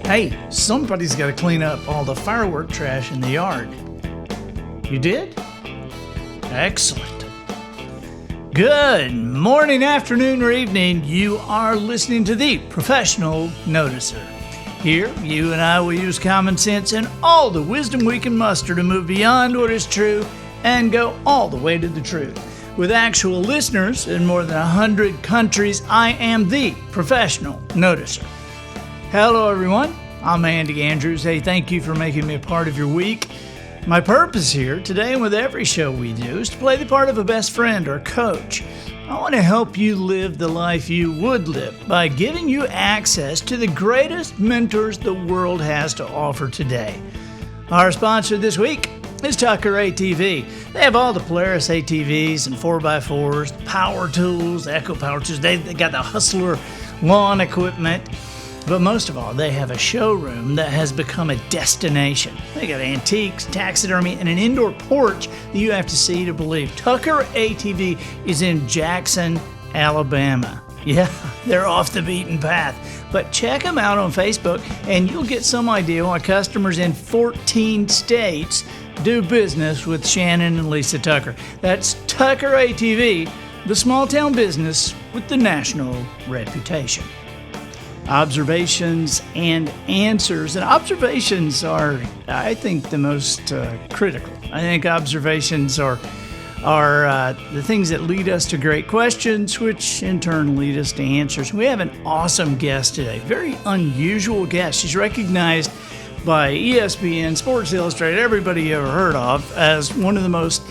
Hey, somebody's got to clean up all the firework trash in the yard. You did? Excellent. Good morning, afternoon, or evening. You are listening to the Professional Noticer. Here, you and I will use common sense and all the wisdom we can muster to move beyond what is true and go all the way to the truth. With actual listeners in more than 100 countries, I am the Professional Noticer. Hello, everyone. I'm Andy Andrews. Hey, thank you for making me a part of your week. My purpose here today and with every show we do is to play the part of a best friend or coach. I want to help you live the life you would live by giving you access to the greatest mentors the world has to offer today. Our sponsor this week is Tucker ATV. They have all the Polaris ATVs and 4x4s, power tools, Echo power tools. They got the Hustler lawn equipment. But most of all, they have a showroom that has become a destination. They got antiques, taxidermy, and an indoor porch that you have to see to believe. Tucker ATV is in Jackson, Alabama. Yeah, they're off the beaten path. But check them out on Facebook, and you'll get some idea why customers in 14 states do business with Shannon and Lisa Tucker. That's Tucker ATV, the small town business with the national reputation. Observations and answers. And observations are, I think, the most critical. I think observations are the things that lead us to great questions, which in turn lead us to answers. We have an awesome guest today, very unusual guest. She's recognized by ESPN, Sports Illustrated, everybody you ever heard of, as one of the most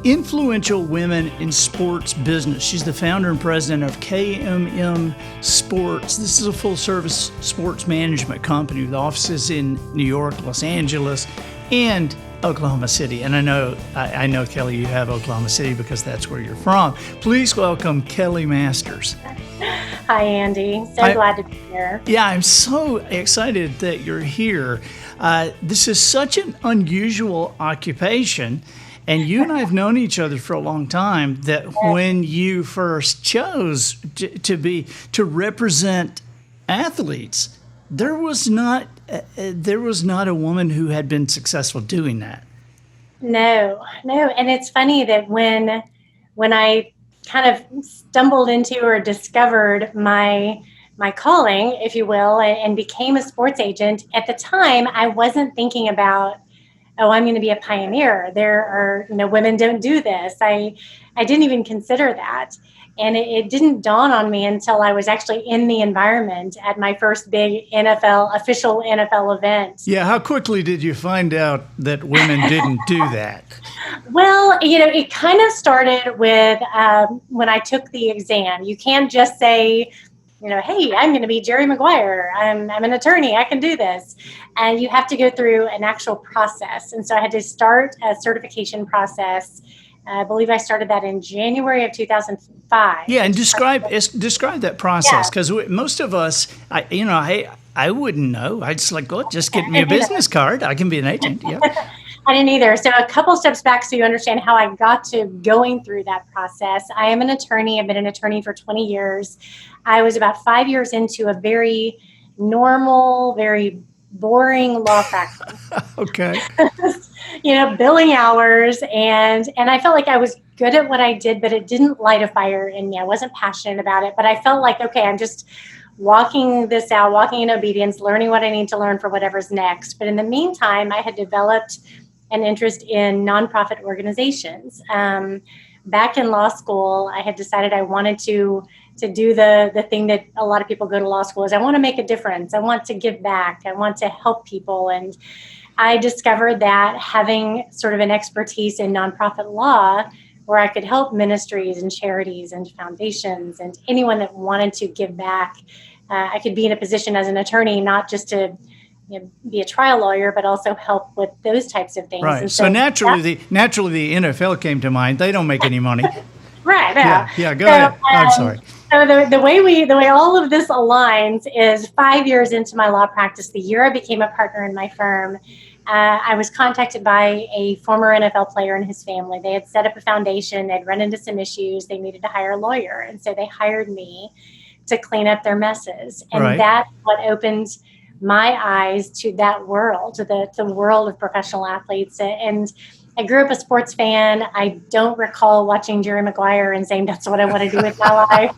influential women in sports business. She's the founder and president of KMM Sports. This is a full-service sports management company with offices in New York, Los Angeles, and Oklahoma City. And I know, Kelli, you have Oklahoma City because that's where you're from. Please welcome Kelli Masters. Hi, Andy. Glad to be here. Yeah, I'm so excited that you're here. This is such an unusual occupation. And you and I have known each other for a long time. That when you first chose to represent athletes, there was not a woman who had been successful doing that. No, and it's funny that when I kind of stumbled into or discovered my calling, if you will, and became a sports agent, at the time I wasn't thinking about, oh, I'm going to be a pioneer. There are, women don't do this. I didn't even consider that. And it didn't dawn on me until I was actually in the environment at my first big official NFL event. Yeah, how quickly did you find out that women didn't do that? Well, it kind of started with when I took the exam. You can't just say, hey, I'm going to be Jerry Maguire. I'm an attorney. I can do this. And you have to go through an actual process. And so I had to start a certification process. I believe I started that in January of 2005. Yeah, and describe that process, because most of us, I wouldn't know. I just just get me a business card. I can be an agent. Yeah. I didn't either. So a couple steps back so you understand how I got to going through that process. I am an attorney. I've been an attorney for 20 years. I was about 5 years into a very normal, very boring law practice. Okay. Billing hours. And I felt like I was good at what I did, but it didn't light a fire in me. I wasn't passionate about it, but I felt like, okay, I'm just walking this out, walking in obedience, learning what I need to learn for whatever's next. But in the meantime, I had developed an interest in nonprofit organizations. Back in law school, I had decided I wanted to do the thing that a lot of people go to law school is I want to make a difference. I want to give back. I want to help people. And I discovered that having sort of an expertise in nonprofit law where I could help ministries and charities and foundations and anyone that wanted to give back, I could be in a position as an attorney, not just to be a trial lawyer, but also help with those types of things. Right. So naturally, the NFL came to mind. They don't make any money. Right. Yeah. Go ahead. I'm sorry. So the way all of this aligns is 5 years into my law practice, the year I became a partner in my firm, I was contacted by a former NFL player and his family. They had set up a foundation. They'd run into some issues. They needed to hire a lawyer. And so they hired me to clean up their messes. And That's what opened my eyes to that world, to the world of professional athletes. And I grew up a sports fan. I don't recall watching Jerry Maguire and saying, that's what I want to do with my life.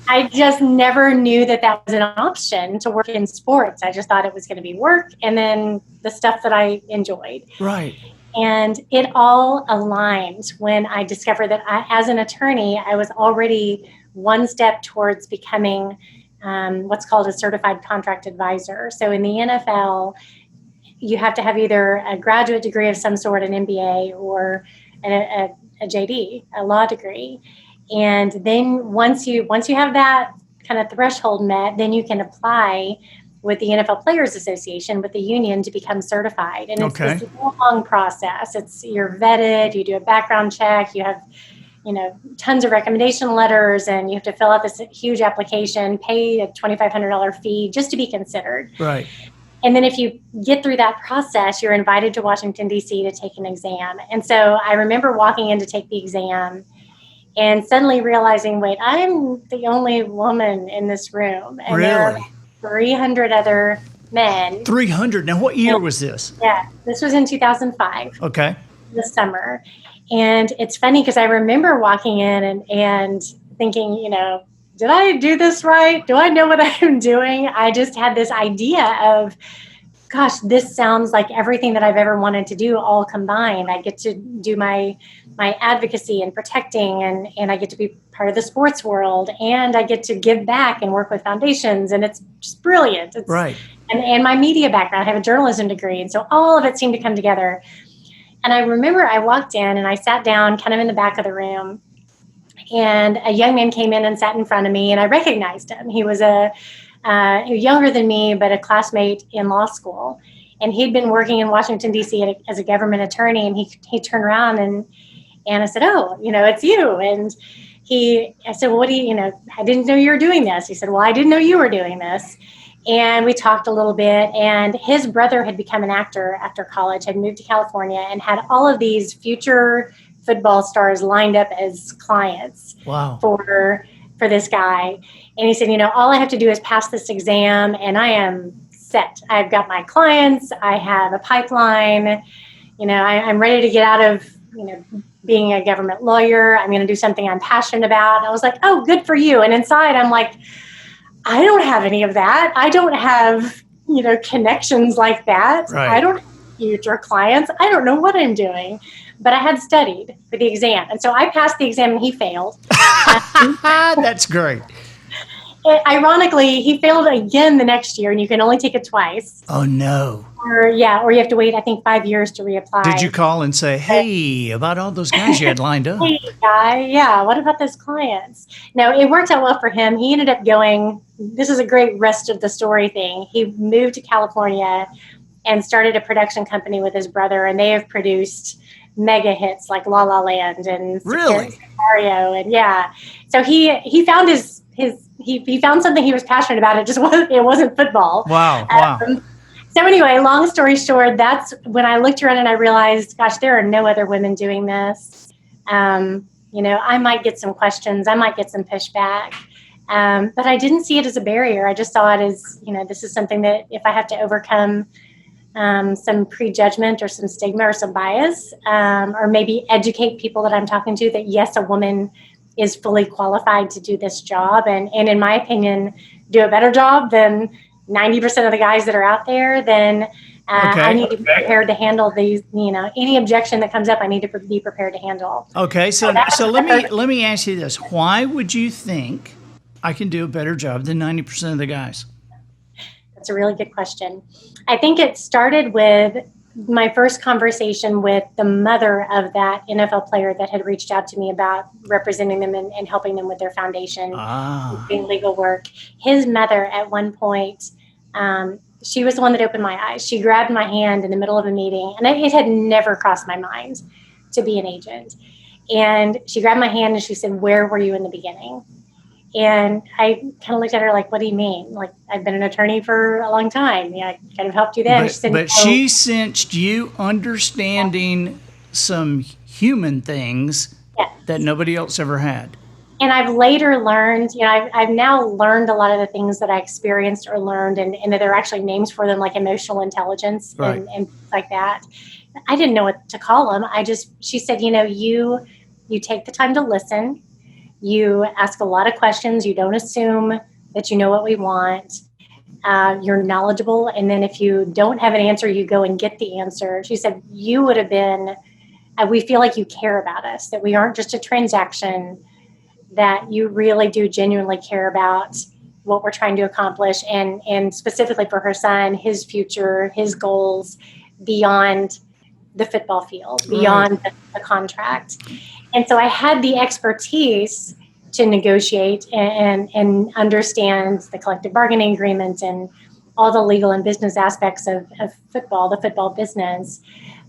I just never knew that that was an option to work in sports. I just thought it was going to be work and then the stuff that I enjoyed. Right. And it all aligned when I discovered that as an attorney, I was already one step towards becoming what's called a certified contract advisor. So in the NFL, you have to have either a graduate degree of some sort, an MBA, or a JD, a law degree. And then once you have that kind of threshold met, then you can apply with the NFL Players Association, with the union, to become certified. And it's this long process. You're vetted, you do a background check, you have tons of recommendation letters, and you have to fill out this huge application, pay a $2,500 fee just to be considered. Right. And then if you get through that process, you're invited to Washington, D.C. to take an exam. And so I remember walking in to take the exam and suddenly realizing, wait, I'm the only woman in this room. And really? There are 300 other men. 300? Now, what year was this? Yeah, this was in 2005. Okay. The summer. And it's funny because I remember walking in and thinking, did I do this right? Do I know what I'm doing? I just had this idea of, gosh, this sounds like everything that I've ever wanted to do all combined. I get to do my advocacy and protecting, and I get to be part of the sports world, and I get to give back and work with foundations, and it's just brilliant. It's, right. And my media background, I have a journalism degree, and so all of it seemed to come together. And I remember I walked in and I sat down kind of in the back of the room, and a young man came in and sat in front of me, and I recognized him. He was younger than me, but a classmate in law school. And he'd been working in Washington, D.C. as a government attorney. And he turned around and I said, oh, it's you. And I said, well, what do you, I didn't know you were doing this. He said, well, I didn't know you were doing this. And we talked a little bit, and his brother had become an actor after college, had moved to California, and had all of these future football stars lined up as clients. Wow. for this guy. And he said, all I have to do is pass this exam and I am set. I've got my clients. I have a pipeline. I'm ready to get out of, being a government lawyer. I'm going to do something I'm passionate about. And I was like, oh, good for you. And inside I'm like, I don't have any of that. I don't have, connections like that. Right. I don't have future clients. I don't know what I'm doing. But I had studied for the exam. And so I passed the exam and he failed. That's great. Ironically, he failed again the next year, and you can only take it twice. Oh, no. Or you have to wait, I think, 5 years to reapply. Did you call and say, hey, about all those guys you had lined up? Hey, guy, yeah, what about those clients? No, it worked out well for him. He ended up going, this is a great rest of the story thing. He moved to California and started a production company with his brother, and they have produced mega hits like La La Land and really? Mario, and yeah. So he found he found something he was passionate about. It wasn't football. Wow. So anyway, long story short, that's when I looked around and I realized, gosh, there are no other women doing this. I might get some questions, I might get some pushback, but I didn't see it as a barrier. I just saw it as, this is something that if I have to overcome some prejudgment or some stigma or some bias, or maybe educate people that I'm talking to that, yes, a woman is fully qualified to do this job. And in my opinion, do a better job than 90% of the guys that are out there, then I need to be prepared to handle these, any objection that comes up, I need to be prepared to handle. Okay. So let me ask you this. Why would you think I can do a better job than 90% of the guys? That's a really good question. I think it started with my first conversation with the mother of that NFL player that had reached out to me about representing them and helping them with their foundation, doing legal work. His mother at one point, she was the one that opened my eyes. She grabbed my hand in the middle of a meeting, and it had never crossed my mind to be an agent. And she grabbed my hand and she said, where were you in the beginning? And I kind of looked at her like, what do you mean? Like, I've been an attorney for a long time. Yeah, I kind of helped you then. She sensed you understanding some human things that nobody else ever had. And I've later learned, I've now learned a lot of the things that I experienced or learned, and that there are actually names for them, like emotional intelligence Right. and things like that. I didn't know what to call them. She said, you take the time to listen. You ask a lot of questions. You don't assume that you know what we want. You're knowledgeable. And then if you don't have an answer, you go and get the answer. She said, you would have been, we feel like you care about us, that we aren't just a transaction, that you really do genuinely care about what we're trying to accomplish, and specifically for her son, his future, his goals beyond the football field, beyond the contract. And so I had the expertise to negotiate and understand the collective bargaining agreement and all the legal and business aspects of football, the football business.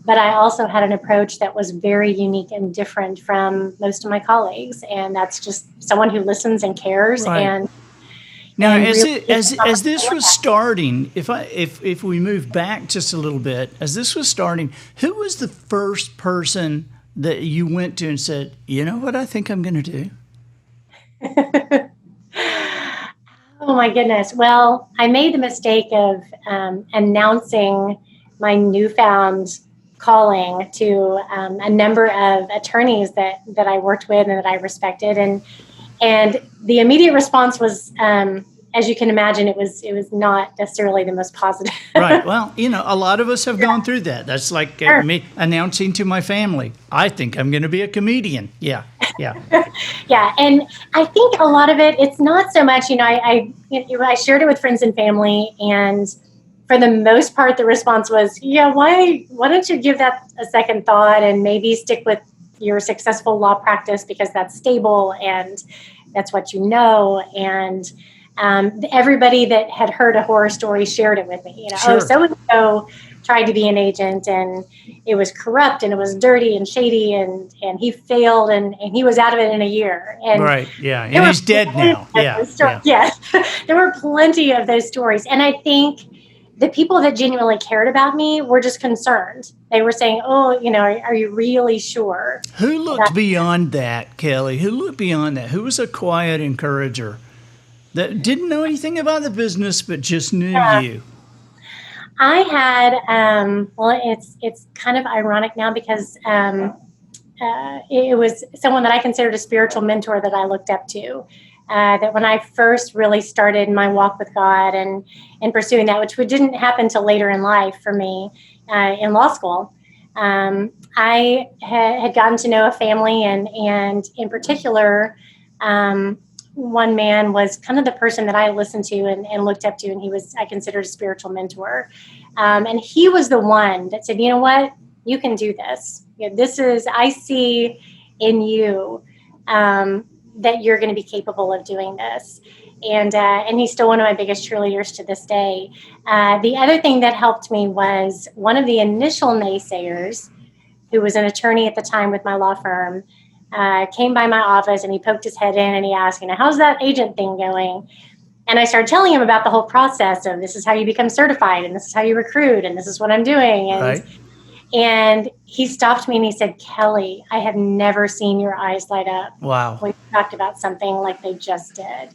But I also had an approach that was very unique and different from most of my colleagues. And that's just someone who listens and cares. Right. And now, and as really this was starting, if we move back just a little bit, as this was starting, who was the first person that you went to and said, you know what I think I'm going to do? Oh my goodness. Well, I made the mistake of announcing my newfound calling to a number of attorneys that I worked with and that I respected, and the immediate response was, as you can imagine, it was not necessarily the most positive. Right. Well, a lot of us have gone through that. That's like me announcing to my family, I think I'm going to be a comedian. Yeah. Yeah. Yeah. And I think a lot of it, it's not so much, I shared it with friends and family, and for the most part, the response was, yeah, why don't you give that a second thought and maybe stick with your successful law practice, because that's stable and that's what you know. And everybody that had heard a horror story shared it with me. Sure. Oh, so-and-so tried to be an agent and it was corrupt and it was dirty and shady and he failed and he was out of it in a year. And right. Yeah. And he's dead now. Yeah. Yes. There were plenty of those stories. And I think the people that genuinely cared about me were just concerned. They were saying, oh, are you really sure? Who looked beyond that, Kelli? Who looked beyond that? Who was a quiet encourager that didn't know anything about the business, but just knew you? I had, well, it's kind of ironic now because it was someone that I considered a spiritual mentor that I looked up to. That when I first really started my walk with God and pursuing that, which didn't happen till later in life for me in law school, I had gotten to know a family, and in particular, one man was kind of the person that I listened to and looked up to, and I considered a spiritual mentor. And he was the one that said, you know what, you can do this. I see in you that you're going to be capable of doing this. And he's still one of my biggest cheerleaders to this day. The other thing that helped me was one of the initial naysayers, who was an attorney at the time with my law firm, came by my office and he poked his head in and he asked, how's that agent thing going? And I started telling him about the whole process of this is how you become certified and this is how you recruit and this is what I'm doing. And he stopped me and he said, Kelli, I have never seen your eyes light up. Wow. When you talked about something like they just did.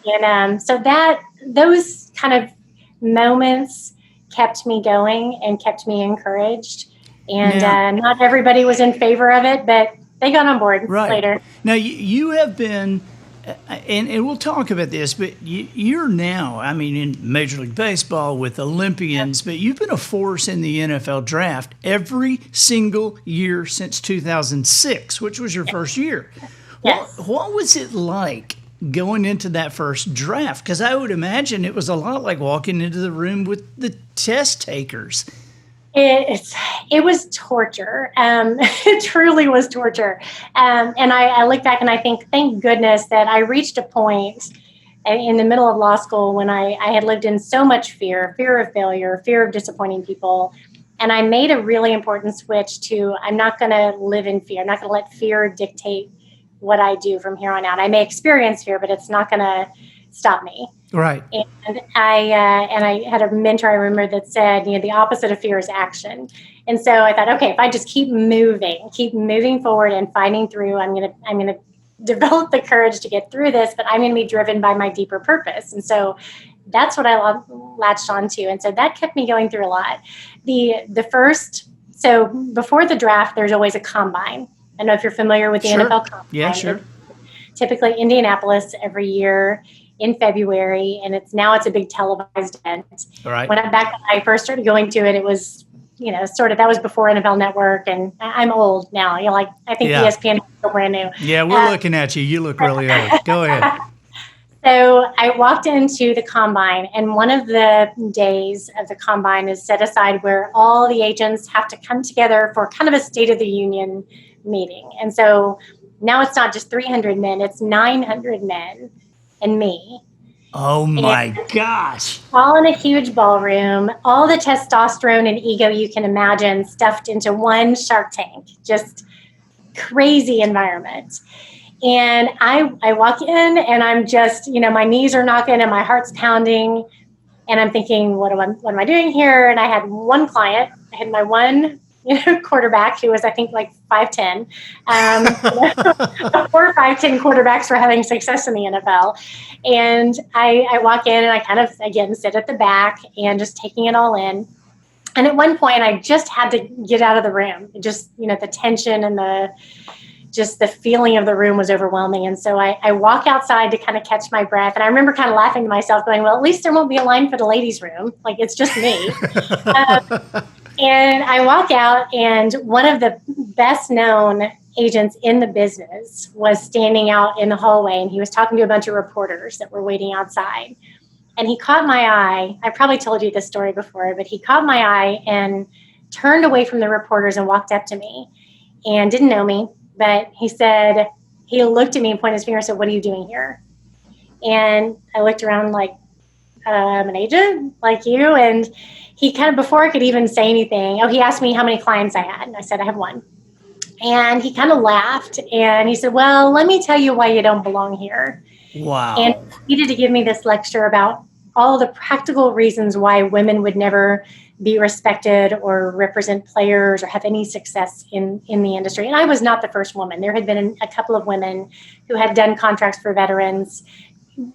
And so those kind of moments kept me going and kept me encouraged. And not everybody was in favor of it, but they got on board later. Now, you have been, and we'll talk about this, but you're now, in Major League Baseball with Olympians, but you've been a force in the NFL draft every single year since 2006, which was your first year. Yes. What was it like going into that first draft? Because I would imagine it was a lot like walking into the room with the test takers. It was torture. It truly was torture. And I look back and I think, thank goodness that I reached a point in the middle of law school when I had lived in so much fear of failure, fear of disappointing people. And I made a really important switch to, I'm not going to live in fear. I'm not going to let fear dictate what I do from here on out. I may experience fear, but it's not going to stop me. Right. And I had a mentor I remember that said, the opposite of fear is action. And so I thought, okay, if I just keep moving forward and fighting through, I'm gonna develop the courage to get through this, but I'm going to be driven by my deeper purpose. And so that's what I latched onto. And so that kept me going through a lot. So before the draft, there's always a combine. I don't know if you're familiar with the NFL combine. Yeah, sure. It's typically Indianapolis every year in February, and it's a big televised event. All right. When I first started going to it, it was, that was before NFL Network, and I'm old now. I think ESPN is still brand new. Yeah, we're looking at you. You look really old. Go ahead. So I walked into the combine, and one of the days of the combine is set aside where all the agents have to come together for kind of a State of the Union meeting. And so now it's not just 300 men, it's 900 men and me. Oh my gosh. All in a huge ballroom, all the testosterone and ego you can imagine stuffed into one Shark Tank. Just crazy environment. And I walk in and I'm just, my knees are knocking and my heart's pounding. And I'm thinking, what am I doing here? And I had one client. I had my one quarterback who was, I think, like 5'10". 4 or 5'10" quarterbacks were having success in the NFL. And I walk in and I kind of, again, sit at the back and just taking it all in. And at one point, I just had to get out of the room. Just, the tension and the feeling of the room was overwhelming. And so I walk outside to kind of catch my breath. And I remember kind of laughing to myself going, well, at least there won't be a line for the ladies' room. Like, it's just me. And I walk out, and one of the best known agents in the business was standing out in the hallway, and he was talking to a bunch of reporters that were waiting outside. And he caught my eye. I probably told you this story before, but he caught my eye and turned away from the reporters and walked up to me and didn't know me. But he looked at me and pointed his finger and said, "What are you doing here?" And I looked around like, I'm an agent like you. And he kind of, before I could even say anything, he asked me how many clients I had. And I said, I have one. And he kind of laughed and he said, well, let me tell you why you don't belong here. Wow. And he needed to give me this lecture about all the practical reasons why women would never be respected or represent players or have any success in the industry. And I was not the first woman. There had been a couple of women who had done contracts for veterans,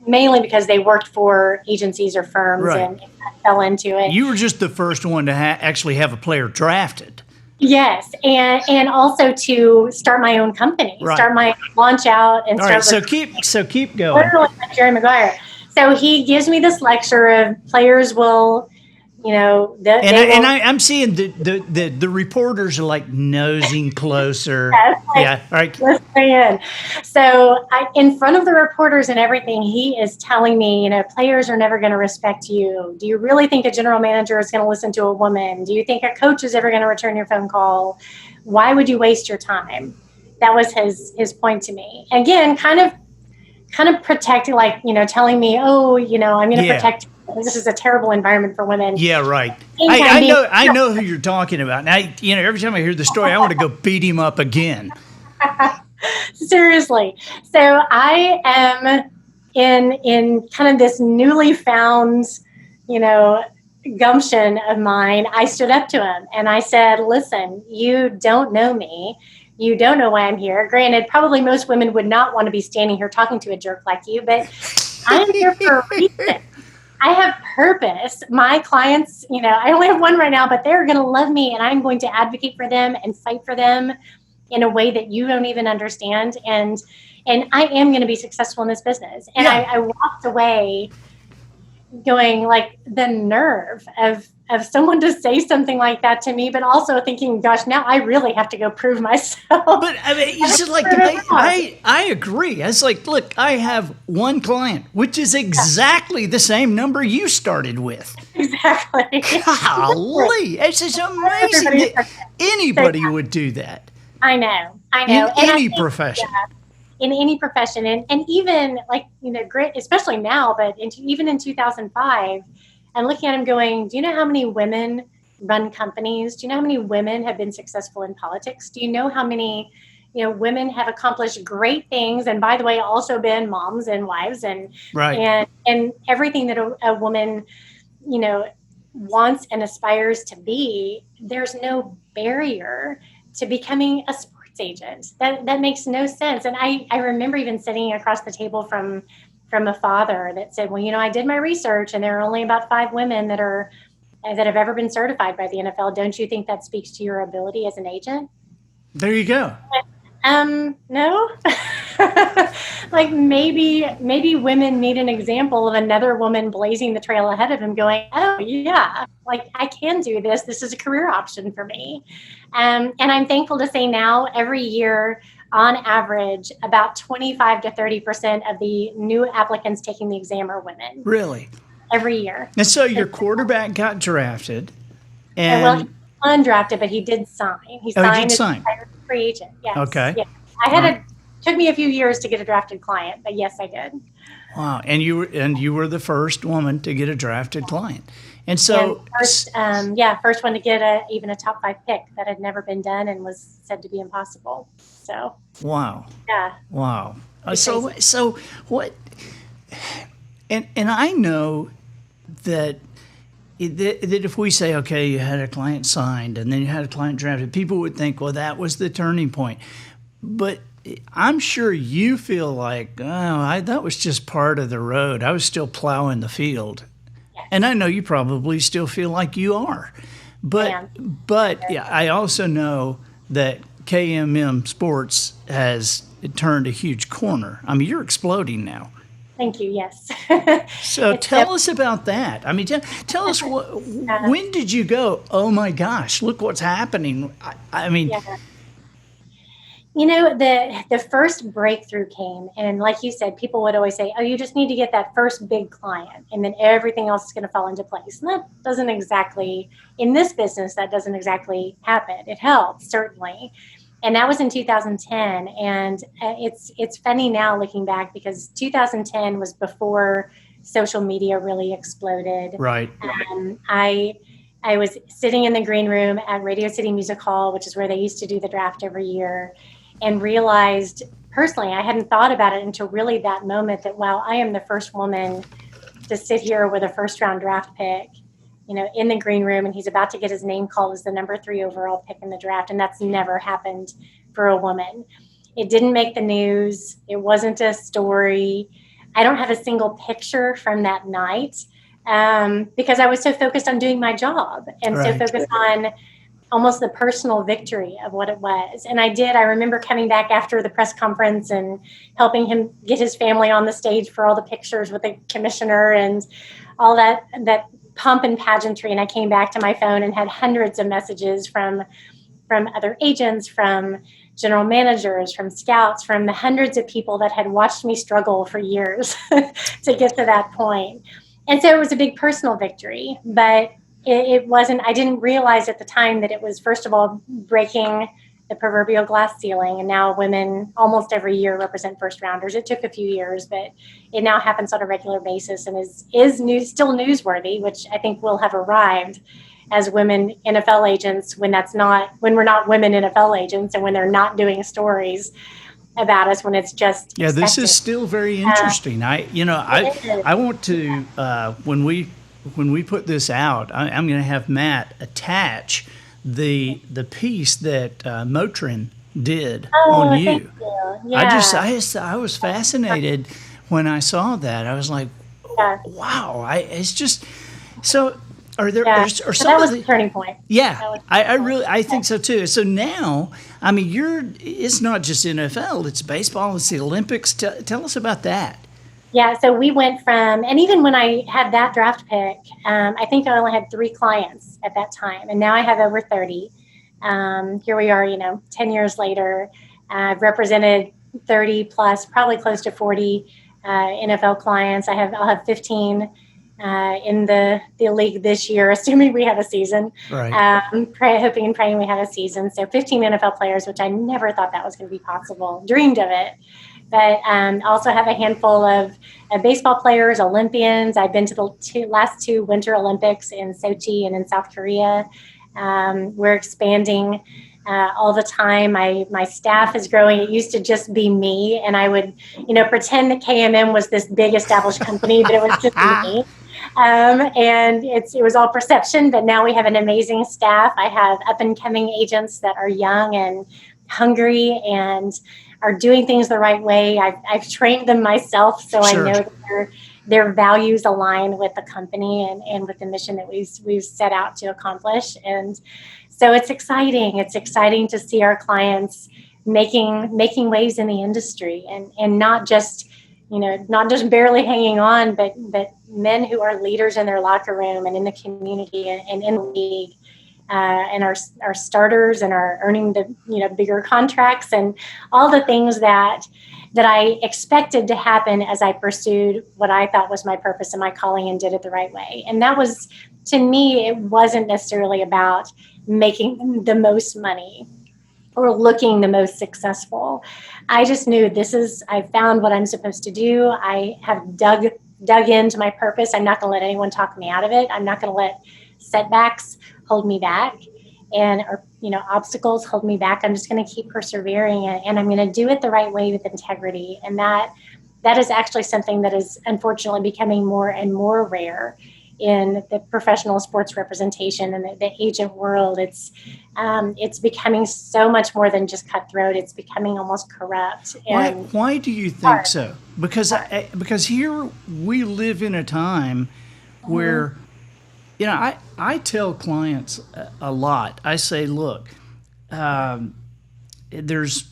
mainly because they worked for agencies or firms, right, and fell into it. You were just the first one to actually have a player drafted. Yes, and also to start my own company, right, launch out and all start. Right, so keep going. Literally like Jerry Maguire. So he gives me this lecture of players will, I'm seeing the reporters are like nosing closer. Yes, yeah, all right. Listening in. So in front of the reporters and everything, he is telling me, players are never going to respect you. Do you really think a general manager is going to listen to a woman? Do you think a coach is ever going to return your phone call? Why would you waste your time? That was his point to me. Again, kind of protecting, telling me, I'm going to protect you. This is a terrible environment for women. Yeah, right. I know who you're talking about. And every time I hear the story, I want to go beat him up again. Seriously. So I am in kind of this newly found, gumption of mine. I stood up to him and I said, listen, you don't know me. You don't know why I'm here. Granted, probably most women would not want to be standing here talking to a jerk like you, but I'm here for a reason. I have purpose. My clients, I only have one right now, but they're going to love me and I'm going to advocate for them and fight for them in a way that you don't even understand. And I am going to be successful in this business. And yeah. I walked away going like the nerve of someone to say something like that to me, but also thinking, gosh, now I really have to go prove myself. But I mean, it's just like, I agree. It's like, look, I have one client, which is exactly the same number you started with. Exactly. Golly, it's just amazing that anybody would do that. I know. In any profession. In any profession. And even great, especially now, but even in 2005, I'm looking at him going, do you know how many women run companies? Do you know how many women have been successful in politics? Do you know how many, women have accomplished great things? And by the way, also been moms and wives and everything that a woman, wants and aspires to be. There's no barrier to becoming a sports sports agent. That makes no sense. And I remember even sitting across the table from a father that said, well, I did my research and there are only about 5 women that have ever been certified by the NFL. Don't you think that speaks to your ability as an agent? There you go. No. Like maybe women need an example of another woman blazing the trail ahead of him going, oh yeah, like I can do this. This is a career option for me. And I'm thankful to say now every year, on average, about 25 to 30% of the new applicants taking the exam are women. Really? Every year. And so your quarterback got drafted. Well, he was undrafted, but he did sign. He signed as a free agent. Yes. Okay. Yes. Took me a few years to get a drafted client, but yes, I did. Wow. And you were the first woman to get a drafted client. And so first one to get even a top 5 pick. That had never been done and was said to be impossible. So wow. Yeah. Wow. So what? And I know that if we say, okay, you had a client signed and then you had a client drafted, people would think, well, that was the turning point. But I'm sure you feel like, that was just part of the road. I was still plowing the field. Yes. And I know you probably still feel like you are. But yeah, I also know that KMM Sports has turned a huge corner. I mean, you're exploding now. Thank you. Yes. So tell us about that. I mean, tell us when did you go, oh my gosh, look what's happening. I mean, the first breakthrough came, and like you said, people would always say, oh, you just need to get that first big client and then everything else is going to fall into place. And that doesn't exactly, in this business, that doesn't exactly happen. It helps, certainly. And that was in 2010. And it's funny now looking back because 2010 was before social media really exploded. Right. I was sitting in the green room at Radio City Music Hall, which is where they used to do the draft every year, and realized personally, I hadn't thought about it until really that moment that, wow, I am the first woman to sit here with a first round draft pick, in the green room, and he's about to get his name called as the number 3 overall pick in the draft. And that's never happened for a woman. It didn't make the news. It wasn't a story. I don't have a single picture from that night because I was so focused on doing my job and so focused on almost the personal victory of what it was. And I remember coming back after the press conference and helping him get his family on the stage for all the pictures with the commissioner and all that pomp and pageantry. And I came back to my phone and had hundreds of messages from other agents, from general managers, from scouts, from the hundreds of people that had watched me struggle for years to get to that point. And so it was a big personal victory, but it wasn't, I didn't realize at the time that it was, first of all, breaking the proverbial glass ceiling. And now women almost every year represent first rounders. It took a few years, but it now happens on a regular basis and is still newsworthy, which I think will have arrived as women NFL agents when we're not women NFL agents and when they're not doing stories about us, when it's just expected. This is still very interesting. I want to when we put this out, I'm going to have Matt attach the piece that Motrin did on you. Thank you. Yeah. I was fascinated when I saw that. I was like, wow! It's just so. Are there are some so that was the turning point? Yeah, I think so too. So now, I mean, it's not just NFL; it's baseball, it's the Olympics. Tell us about that. Yeah, so we went from, and even when I had that draft pick, I think I only had 3 clients at that time, and now I have over 30. Here we are, 10 years later. I've represented 30 plus, probably close to 40 NFL clients. I'll have 15 in the league this year, assuming we have a season. Right. Hoping and praying we have a season. So 15 NFL players, which I never thought that was going to be possible. Dreamed of it. But also have a handful of baseball players, Olympians. I've been to the last 2 Winter Olympics in Sochi and in South Korea. We're expanding all the time. My staff is growing. It used to just be me, and I would, pretend that KMM was this big established company, but it was just me. And it was all perception, but now we have an amazing staff. I have up and coming agents that are young and hungry and are doing things the right way. I've trained them myself, so I know that their values align with the company and with the mission that we've set out to accomplish. And so it's exciting. It's exciting to see our clients making waves in the industry, and not just not just barely hanging on, but men who are leaders in their locker room and in the community and in the league. And our starters and are earning the bigger contracts and all the things that I expected to happen as I pursued what I thought was my purpose and my calling and did it the right way. And that was, to me, it wasn't necessarily about making the most money or looking the most successful. I just knew I found what I'm supposed to do. I have dug into my purpose. I'm not going to let anyone talk me out of it. I'm not going to let setbacks hold me back or obstacles hold me back. I'm just going to keep persevering, and I'm going to do it the right way with integrity. And that is actually something that is unfortunately becoming more and more rare in the professional sports representation and the agent world. It's becoming so much more than just cutthroat. It's becoming almost corrupt. And why do you think so? Because here we live in a time where, I tell clients a lot. I say, look, there's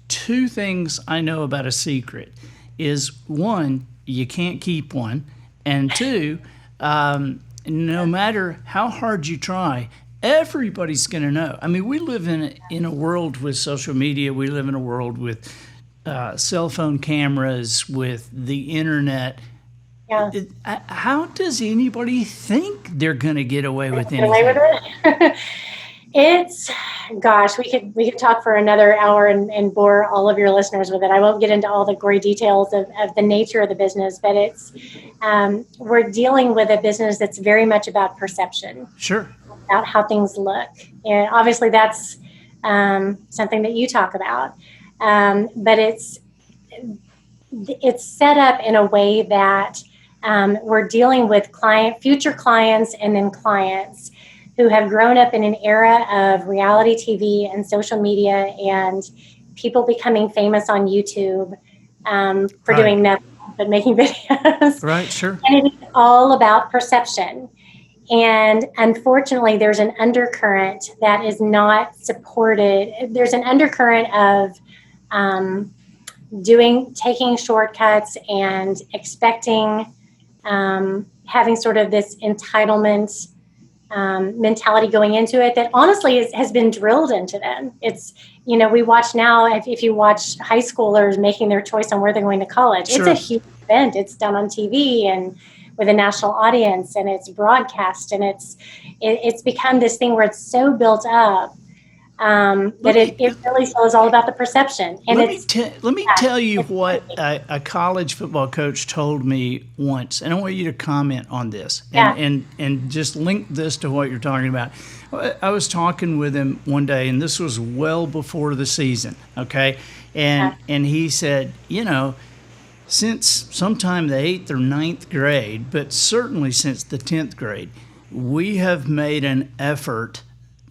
two things I know about a secret. Is one, you can't keep one, and two, no matter how hard you try, everybody's going to know. I mean, we live in a world with social media. We live in a world with cell phone cameras, with the internet. Yeah. How does anybody think they're going to get away with anything? We could talk for another hour and bore all of your listeners with it. I won't get into all the gory details of the nature of the business, but we're dealing with a business that's very much about perception. Sure. About how things look. And obviously that's something that you talk about. But it's set up in a way that we're dealing with future clients and then clients who have grown up in an era of reality TV and social media and people becoming famous on YouTube for doing nothing but making videos. Right, sure. And it's all about perception. And unfortunately, there's an undercurrent that is not supported. There's an undercurrent of taking shortcuts and expecting, having sort of this entitlement mentality going into it that honestly has been drilled into them. It's, we watch now, if you watch high schoolers making their choice on where they're going to college, It's a huge event. It's done on TV and with a national audience, and it's broadcast, and it's become this thing where it's so built up that it really is all about the perception. And let me tell you what a college football coach told me once, and I want you to comment on this and just link this to what you're talking about. I was talking with him one day, and this was well before the season, okay? And he said, since sometime the 8th or 9th grade, but certainly since the 10th grade, we have made an effort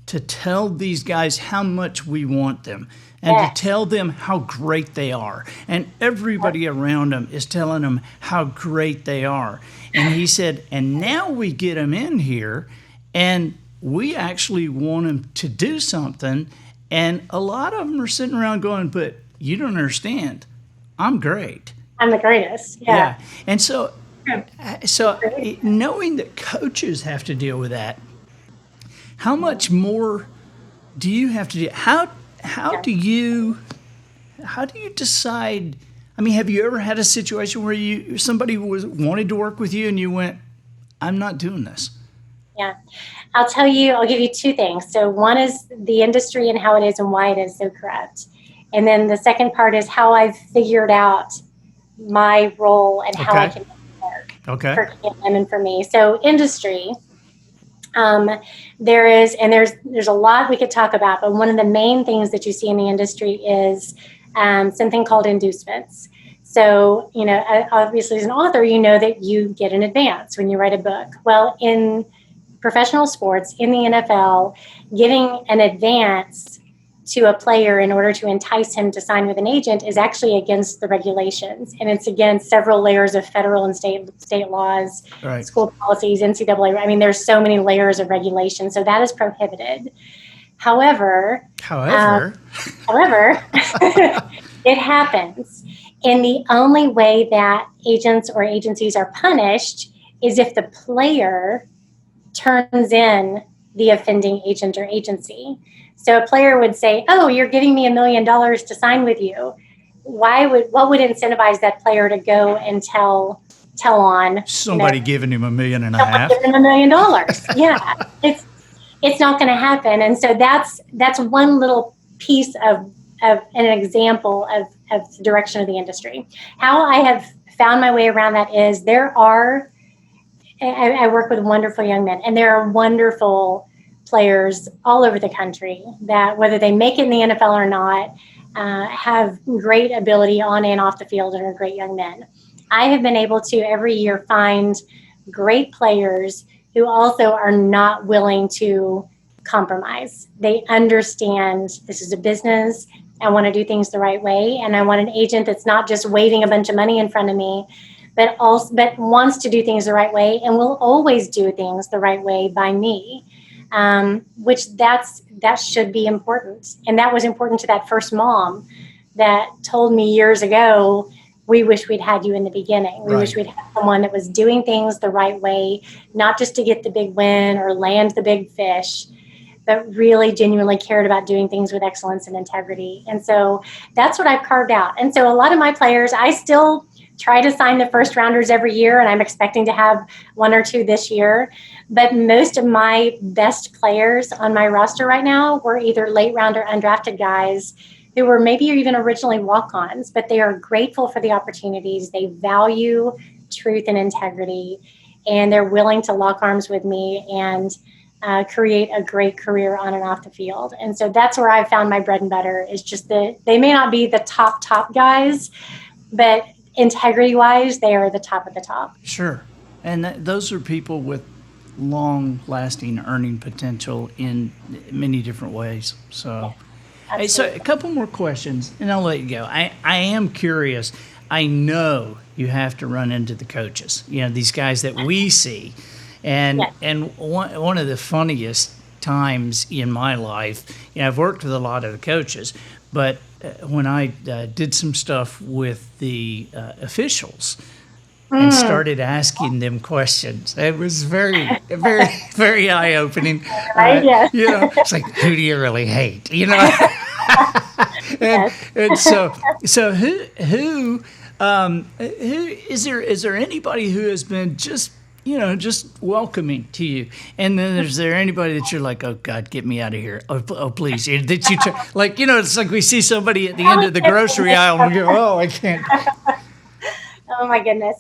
to tell these guys how much we want them and to tell them how great they are. And everybody around them is telling them how great they are. And he said, and now we get them in here and we actually want them to do something. And a lot of them are sitting around going, but you don't understand. I'm great. I'm the greatest. Yeah. And so knowing that coaches have to deal with that, how much more do you have to do? How do you decide? I mean, have you ever had a situation where somebody wanted to work with you and you went, I'm not doing this? Yeah. I'll give you two things. So one is the industry and how it is and why it is so corrupt. And then the second part is how I've figured out my role and how I can make it work for him and for me. So industry, there's a lot we could talk about, but one of the main things that you see in the industry is something called inducements. So, obviously as an author, that you get an advance when you write a book. Well, in professional sports, in the NFL, getting an advance to a player in order to entice him to sign with an agent is actually against the regulations, and it's against several layers of federal and state laws, Right. school policies, NCAA. I mean, there's so many layers of regulation, so that is prohibited. However, However, it happens. And the only way that agents or agencies are punished is if the player turns in the offending agent or agency. So a player would say, "Oh, you're giving me $1 million to sign with you." What would incentivize that player to go and tell on somebody giving him $1.5 million? Giving him $1 million. Yeah, it's not going to happen. And so that's one little piece of an example of the direction of the industry. How I have found my way around that is I work with wonderful young men, and there are wonderful players all over the country that, whether they make it in the NFL or not, have great ability on and off the field and are great young men. I have been able to every year find great players who also are not willing to compromise. They understand this is a business. I want to do things the right way, and I want an agent that's not just waving a bunch of money in front of me, but wants to do things the right way and will always do things the right way by me. Which that should be important. And that was important to that first mom that told me years ago, "We wish we'd had you in the beginning. We wish we'd had someone that was doing things the right way, not just to get the big win or land the big fish, but really genuinely cared about doing things with excellence and integrity." And so that's what I've carved out. And so a lot of my players, I still try to sign the first rounders every year, and I'm expecting to have one or two this year. But most of my best players on my roster right now were either late round or undrafted guys who were maybe even originally walk-ons, but they are grateful for the opportunities. They value truth and integrity, and they're willing to lock arms with me and create a great career on and off the field. And so that's where I found my bread and butter, is just that they may not be the top guys, but integrity-wise, they are the top of the top. Sure. And those are people with long-lasting earning potential in many different ways. So, Yeah, hey, so a couple more questions, and I'll let you go. I am curious. I know you have to run into the coaches, these guys that we see. And one of the funniest times in my life, I've worked with a lot of the coaches, but when I did some stuff with the officials and started asking them questions, it was very, very, very eye-opening. Yes. It's like, who do you really hate? And so who is there anybody who has been just welcoming to you? And then is there anybody that you're like, "Oh God, get me out of here. Oh please." That you it's like we see somebody at the end of the grocery aisle and we go, "Oh, I can't." Oh my goodness.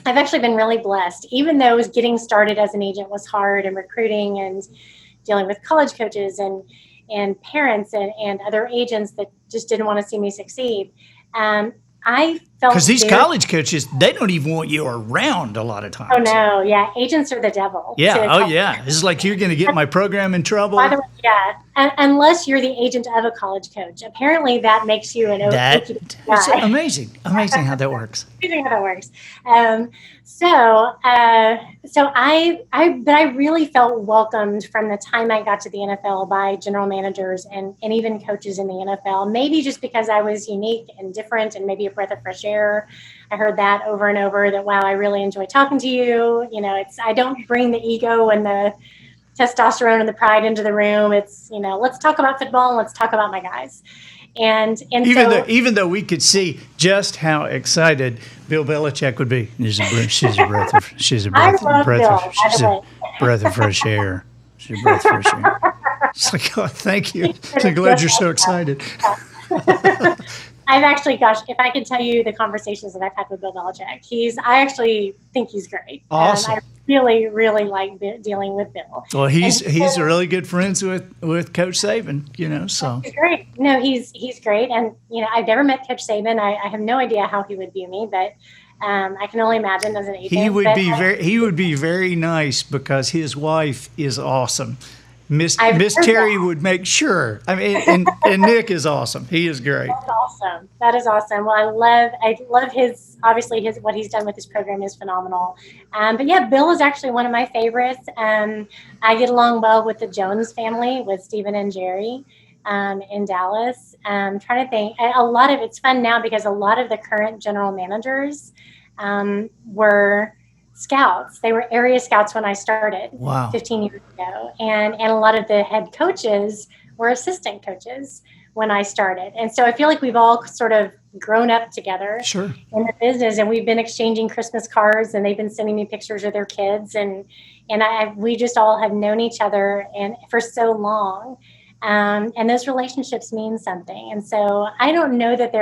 I've actually been really blessed, even though getting started as an agent was hard, and recruiting and dealing with college coaches and parents and other agents that just didn't want to see me succeed. I felt, because these college coaches, they don't even want you around a lot of times. Oh no, yeah, agents are the devil. Yeah, yeah. It's like, you're going to get my program in trouble. By the way, yeah, unless you're the agent of a college coach. Apparently, that makes you an It's amazing how that works. Amazing how that works. But I really felt welcomed from the time I got to the NFL by general managers and even coaches in the NFL. Maybe just because I was unique and different, and maybe a breath of fresh air. I heard that over and over, that, "Wow, I really enjoy talking to you." I don't bring the ego and the testosterone and the pride into the room. It's, let's talk about football and let's talk about my guys. And even though we could see just how excited Bill Belichick would be, she's a breath of fresh air. She's a breath of fresh air. It's like, oh, thank you. I'm glad you're so excited. I've actually, if I could tell you the conversations that I've had with Bill Belichick, I actually think he's great. Awesome. I really, really like dealing with Bill. Well, he's really good friends with Coach Saban, so. He's great. No, he's great. And, I've never met Coach Saban. I have no idea how he would view me, but I can only imagine as an agent. He would be very nice, because his wife is awesome. Miss heard Terry that. would make sure. I mean, and Nick is awesome. He is great. That's awesome. That is awesome. Well, I love his, obviously what he's done with his program is phenomenal. But yeah, Bill is actually one of my favorites. I get along well with the Jones family, with Stephen and Jerry, in Dallas. Trying to think, a lot of it's fun now because a lot of the current general managers were scouts. They were area scouts when I started Wow. 15 years ago, and a lot of the head coaches were assistant coaches when I started. And so I feel like we've all sort of grown up together Sure. in the business, and we've been exchanging Christmas cards, and they've been sending me pictures of their kids, and we just all have known each other and for so long. And those relationships mean something. And so I don't know that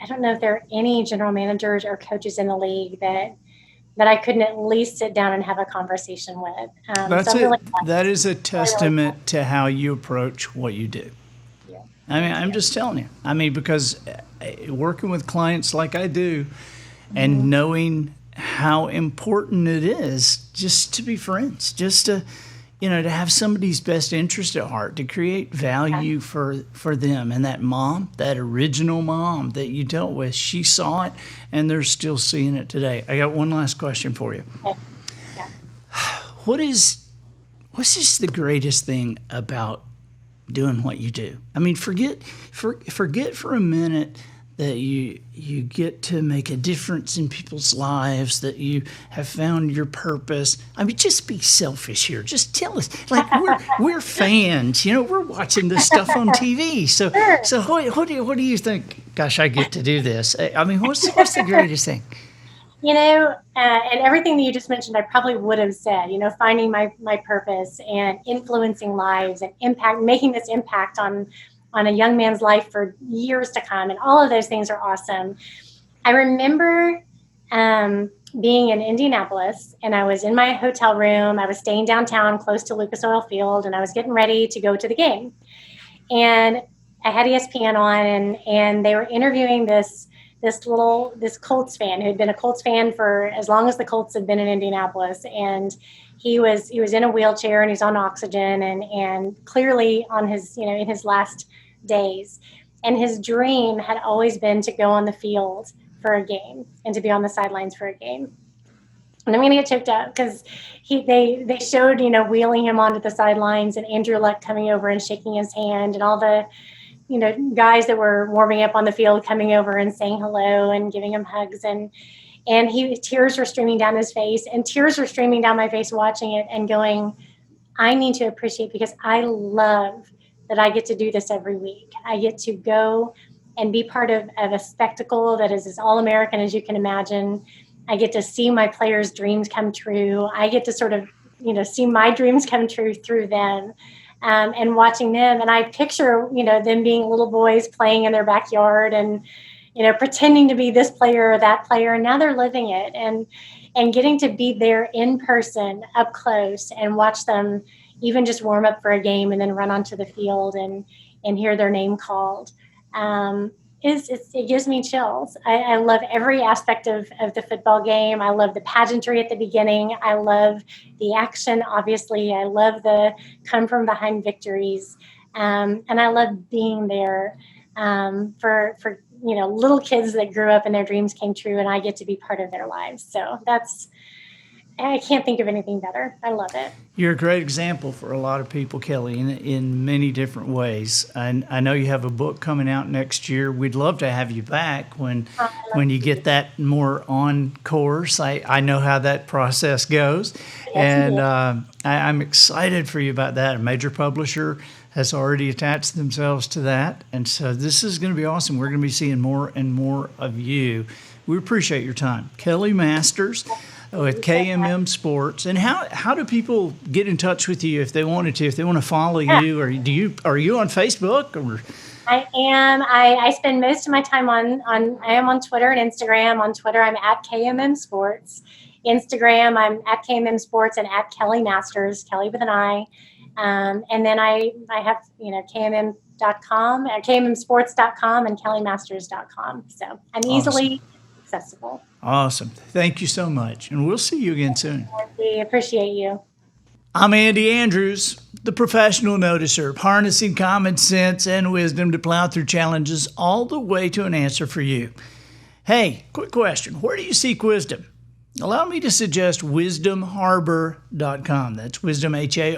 I don't know if there are any general managers or coaches in the league that I couldn't at least sit down and have a conversation with. So That's I feel it. like That is a really, really cool. testament to how you approach what you do. Yeah. I mean, Thank I'm you. just telling you. I mean, because working with clients like I do Mhm. and knowing how important it is just to be friends, just to, to have somebody's best interest at heart, to create Yeah. value for them. And that mom, that original mom that you dealt with, she saw it and they're still seeing it today. I got one last question for you. Okay. Yeah. What's just the greatest thing about doing what you do? I mean, forget for a minute that you get to make a difference in people's lives, that you have found your purpose. I mean, just be selfish here. Just tell us, like we're fans. We're watching this stuff on TV. So Sure. so what do you think? Gosh, I get to do this. I mean, what's the greatest thing? And everything that you just mentioned, I probably would have said, finding my purpose and influencing lives and making this impact on a young man's life for years to come. And all of those things are awesome. I remember being in Indianapolis, and I was in my hotel room. I was staying downtown close to Lucas Oil Field, and I was getting ready to go to the game. And I had ESPN on, and they were interviewing this Colts fan who had been a Colts fan for as long as the Colts had been in Indianapolis, and he was in a wheelchair and he's on oxygen, and clearly on his in his last days, and his dream had always been to go on the field for a game and to be on the sidelines for a game. And I'm going to get choked up because they showed wheeling him onto the sidelines, and Andrew Luck coming over and shaking his hand, and all the guys that were warming up on the field coming over and saying hello and giving him hugs, and tears were streaming down his face, and tears were streaming down my face watching it and going, I need to appreciate, because I love that I get to do this every week. I get to go and be part of a spectacle that is as all-American as you can imagine. I get to see my players' dreams come true. I get to sort of, see my dreams come true through them. And watching them, and I picture, them being little boys playing in their backyard, and, pretending to be this player or that player, and now they're living it, and getting to be there in person, up close, and watch them even just warm up for a game and then run onto the field and hear their name called. It gives me chills. I love every aspect of the football game. I love the pageantry at the beginning. I love the action, obviously. I love the come from behind victories. And I love being there for little kids that grew up and their dreams came true, and I get to be part of their lives. So I can't think of anything better. I love it. You're a great example for a lot of people, Kelly, in many different ways. And I know you have a book coming out next year. We'd love to have you back when you get that more on course. I know how that process goes. Yes, And indeed. I'm excited for you about that. A major publisher has already attached themselves to that. And so this is going to be awesome. We're going to be seeing more and more of you. We appreciate your time. Kelli Masters with KMM Sports. And how do people get in touch with you if they wanted to, if they want to follow you, or are you on Facebook? Or I am. I spend most of my time I am on Twitter and Instagram. On Twitter, I'm at KMM Sports. Instagram, I'm at KMM Sports and at Kelli Masters, Kelly with an I. And then I have, KMM.com, KMMsports.com and KelliMasters.com. So I'm easily accessible. Awesome. Thank you so much. And we'll see you again soon. We appreciate you. I'm Andy Andrews, the professional noticer, harnessing common sense and wisdom to plow through challenges all the way to an answer for you. Hey, quick question. Where do you seek wisdom? Allow me to suggest wisdomharbor.com. That's wisdom, H-A-R-B-O-U-R.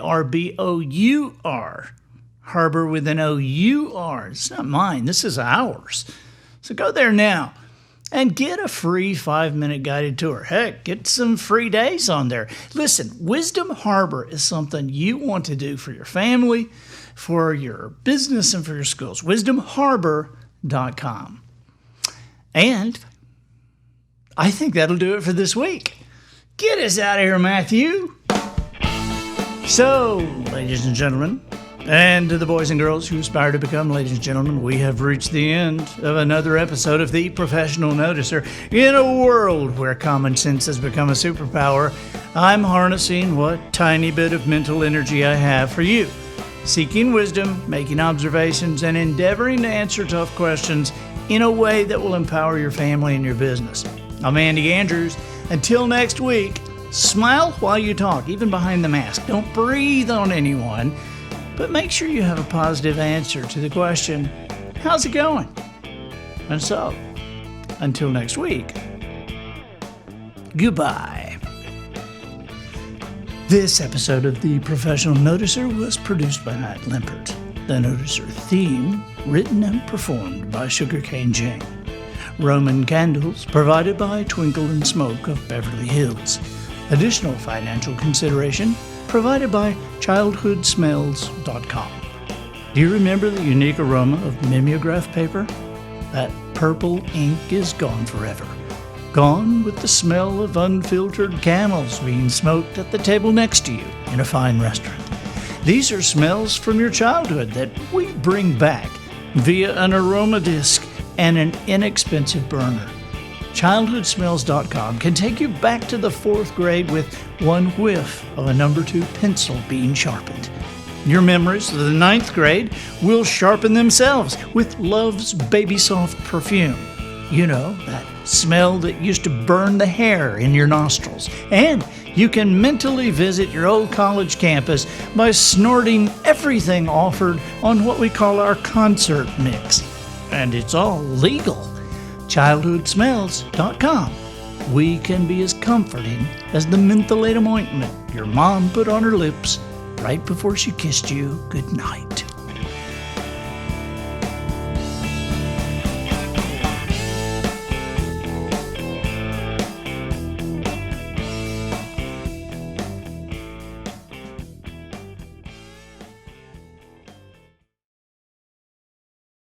Harbor with an O-U-R. It's not mine. This is ours. So go there now and get a free 5-minute guided tour. Heck, get some free days on there. Listen, Wisdom Harbor is something you want to do for your family, for your business, and for your schools. Wisdomharbor.com. And I think that'll do it for this week. Get us out of here, Matthew. So, ladies and gentlemen, and to the boys and girls who aspire to become ladies and gentlemen, we have reached the end of another episode of The Professional Noticer. In a world where common sense has become a superpower, I'm harnessing what tiny bit of mental energy I have for you, seeking wisdom, making observations, and endeavoring to answer tough questions in a way that will empower your family and your business. I'm Andy Andrews. Until next week, smile while you talk, even behind the mask. Don't breathe on anyone. But make sure you have a positive answer to the question, how's it going? And so, until next week, goodbye. This episode of The Professional Noticer was produced by Matt Limpert. The Noticer theme, written and performed by Sugarcane Jane. Roman candles provided by Twinkle and Smoke of Beverly Hills. Additional financial consideration provided by childhoodsmells.com. Do you remember the unique aroma of mimeograph paper? That purple ink is gone forever. Gone with the smell of unfiltered camels being smoked at the table next to you in a fine restaurant. These are smells from your childhood that we bring back via an aroma disc and an inexpensive burner. Childhoodsmells.com can take you back to the 4th grade with one whiff of a number 2 pencil being sharpened. Your memories of the 9th grade will sharpen themselves with Love's Baby Soft perfume. You know, that smell that used to burn the hair in your nostrils. And you can mentally visit your old college campus by snorting everything offered on what we call our concert mix. And it's all legal. Childhoodsmells.com. We can be as comforting as the mentholatum ointment your mom put on her lips right before she kissed you goodnight.